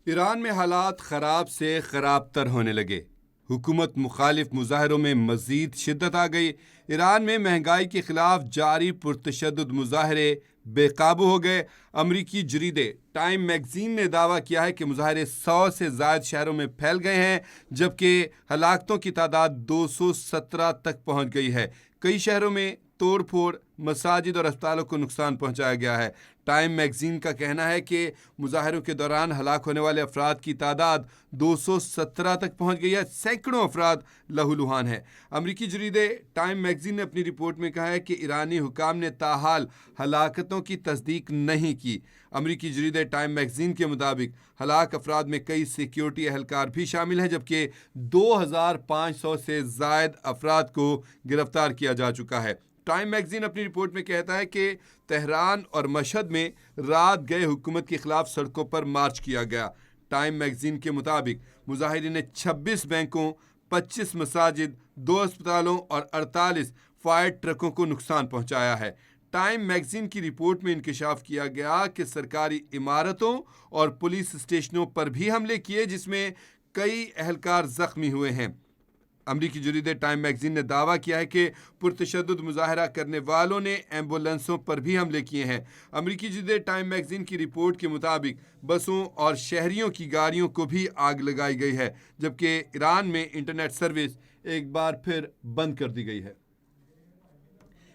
ایران میں حالات خراب سے خراب تر ہونے لگے۔ حکومت مخالف مظاہروں میں مزید شدت آ گئی۔ ایران میں مہنگائی کے خلاف جاری پرتشدد مظاہرے بے قابو ہو گئے۔ امریکی جریدے ٹائم میگزین نے دعویٰ کیا ہے کہ مظاہرے 100 سے زائد شہروں میں پھیل گئے ہیں، جبکہ ہلاکتوں کی تعداد 217 تک پہنچ گئی ہے۔ کئی شہروں میں توڑ پھوڑ، مساجد اور اسپتالوں کو نقصان پہنچایا گیا ہے۔ ٹائم میگزین کا کہنا ہے کہ مظاہروں کے دوران ہلاک ہونے والے افراد کی تعداد 217 تک پہنچ گئی ہے۔ سینکڑوں افراد لہولہان ہیں۔ امریکی جریدے ٹائم میگزین نے اپنی رپورٹ میں کہا ہے کہ ایرانی حکام نے تاحال ہلاکتوں کی تصدیق نہیں کی۔ امریکی جریدے ٹائم میگزین کے مطابق ہلاک افراد میں کئی سیکیورٹی اہلکار بھی شامل ہیں، جبکہ 2500 سے زائد افراد کو گرفتار کیا جا چکا ہے۔ ٹائم میگزین اپنی رپورٹ میں کہتا ہے کہ تہران اور مشہد میں رات گئے حکومت کے خلاف سڑکوں پر مارچ کیا گیا۔ ٹائم میگزین کے مطابق مظاہرین نے 26 بینکوں، 25 مساجد، 2 اسپتالوں اور 48 فائر ٹرکوں کو نقصان پہنچایا ہے۔ ٹائم میگزین کی رپورٹ میں انکشاف کیا گیا کہ سرکاری عمارتوں اور پولیس اسٹیشنوں پر بھی حملے کیے، جس میں کئی اہلکار زخمی ہوئے ہیں۔ امریکی جریدے ٹائم میگزین نے دعویٰ کیا ہے کہ پرتشدد مظاہرہ کرنے والوں نے ایمبولینسوں پر بھی حملے کیے ہیں۔ امریکی جریدے ٹائم میگزین کی رپورٹ کے مطابق بسوں اور شہریوں کی گاڑیوں کو بھی آگ لگائی گئی ہے، جبکہ ایران میں انٹرنیٹ سروس ایک بار پھر بند کر دی گئی ہے۔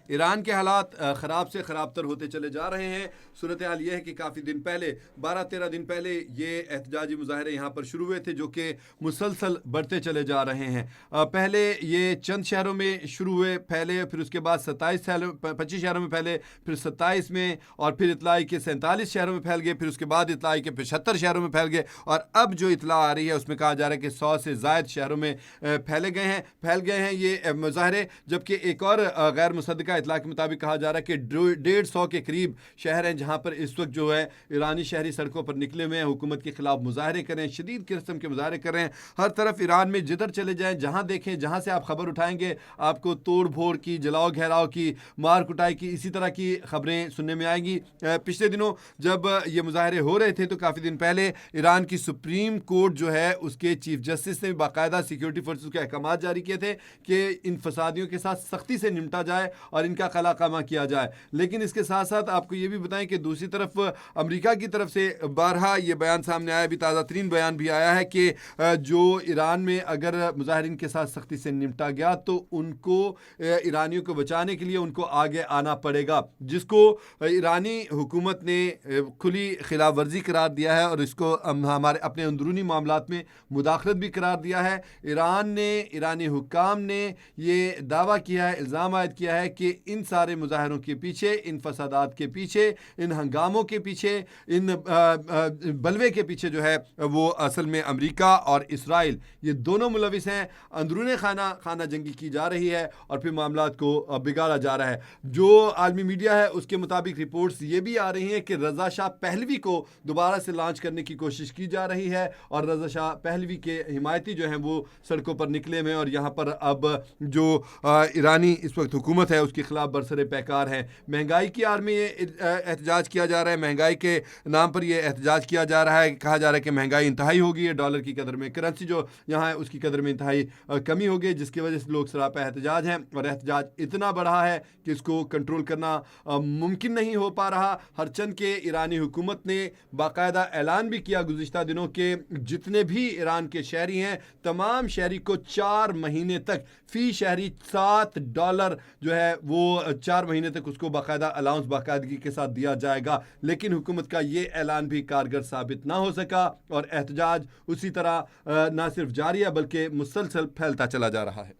ایران کے حالات خراب سے خراب تر ہوتے چلے جا رہے ہیں۔ صورتحال یہ ہے کہ کافی دن پہلے 12-13 دن پہلے یہ احتجاجی مظاہرے یہاں پر شروع ہوئے تھے، جو کہ مسلسل بڑھتے چلے جا رہے ہیں۔ پہلے یہ چند شہروں میں شروع ہوئے، پھیلے، پھر اس کے بعد 25 شہروں میں پھیلے، پھر 27 میں، اور پھر اطلاع کے 47 شہروں میں پھیل گئے، پھر اس کے بعد اطلاع کے 75 شہروں میں پھیل گئے، اور اب جو اطلاع آ رہی ہے اس میں کہا جا رہا ہے کہ 100 سے زائد شہروں میں پھیل گئے ہیں یہ مظاہرے، جبکہ ایک اور غیر مصدقہ اطلاع کے مطابق کہا جا رہا ہے کہ 150 کے قریب شہر ہیں جہاں پر اس وقت جو ہے ایرانی شہری سڑکوں پر نکلے ہوئے ہیں، حکومت کے خلاف مظاہرے کر رہے ہیں، شدید قسم کے مظاہرے کر رہے ہیں۔ ہر طرف ایران میں جدھر چلے جائیں، جہاں دیکھیں، جہاں سے آپ خبر اٹھائیں گے، آپ کو توڑ پھوڑ کی، جلاؤ گھیراؤ کی، مار کٹائی کی، اسی طرح کی خبریں سننے میں آئیں گی۔ پچھلے دنوں جب یہ مظاہرے ہو رہے تھے تو کافی دن پہلے ایران کی سپریم کورٹ جو ہے اس کے چیف جسٹس نے باقاعدہ سیکیورٹی فورسز کے احکامات جاری کیے تھے کہ ان فسادیوں کے ساتھ سختی سے نمٹا جائے اور ان کا قلع قامہ کیا جائے۔ لیکن اس کے ساتھ ساتھ آپ کو یہ بھی بتائیں کہ دوسری طرف امریکہ کی طرف سے بارہا یہ بیان سامنے آیا، بھی تازہ ترین بیان بھی آیا ہے کہ جو ایران میں اگر مظاہرین کے ساتھ سختی سے نمٹا گیا تو ان کو ایرانیوں کو بچانے کے لیے ان کو آگے آنا پڑے گا، جس کو ایرانی حکومت نے کھلی خلاف ورزی قرار دیا ہے اور اس کو ہمارے اپنے اندرونی معاملات میں مداخلت بھی قرار دیا ہے۔ ایرانی حکام نے یہ دعویٰ کیا ہے، الزام عائد کیا ہے کہ ان سارے مظاہروں کے پیچھے، ان فسادات کے پیچھے، ان ہنگاموں کے پیچھے، ان بلوے کے پیچھے جو ہے وہ اصل میں امریکہ اور اسرائیل یہ دونوں ملوث ہیں۔ اندرون خانہ جنگی کی جا رہی ہے اور پھر معاملات کو بگاڑا جا رہا ہے۔ جو عالمی میڈیا ہے اس کے مطابق رپورٹس یہ بھی آ رہی ہیں کہ رضا شاہ پہلوی کو دوبارہ سے لانچ کرنے کی کوشش کی جا رہی ہے، اور رضا شاہ پہلوی کے حمایتی جو ہیں وہ سڑکوں پر نکلے ہوئے ہیں، اور یہاں پر اب جو ایرانی اس وقت حکومت ہے اس کے خلاف برسر پیکار ہیں۔ مہنگائی کی آڑ میں یہ احتجاج کیا جا رہا ہے، مہنگائی کے نام پر یہ احتجاج کیا جا رہا ہے۔ کہا جا رہا ہے کہ مہنگائی انتہائی ہوگی ہے، ڈالر کی قدر میں، کرنسی جو یہاں ہے اس کی قدر میں انتہائی کمی ہوگی، جس کی وجہ سے لوگ سراپا احتجاج ہیں، اور احتجاج اتنا بڑھا ہے کہ اس کو کنٹرول کرنا ممکن نہیں ہو پا رہا۔ ہرچند کہ ایرانی حکومت نے باقاعدہ اعلان بھی کیا گزشتہ دنوں کہ جتنے بھی ایران کے شہری ہیں تمام شہری کو 4 مہینے تک فی شہری $7 جو ہے وہ 4 مہینے تک اس کو باقاعدہ الاؤنس باقاعدگی کے ساتھ دیا جائے گا، لیکن حکومت کا یہ اعلان بھی کارگر ثابت نہ ہو سکا، اور احتجاج اسی طرح نہ صرف جاری ہے بلکہ مسلسل پھیلتا چلا جا رہا ہے۔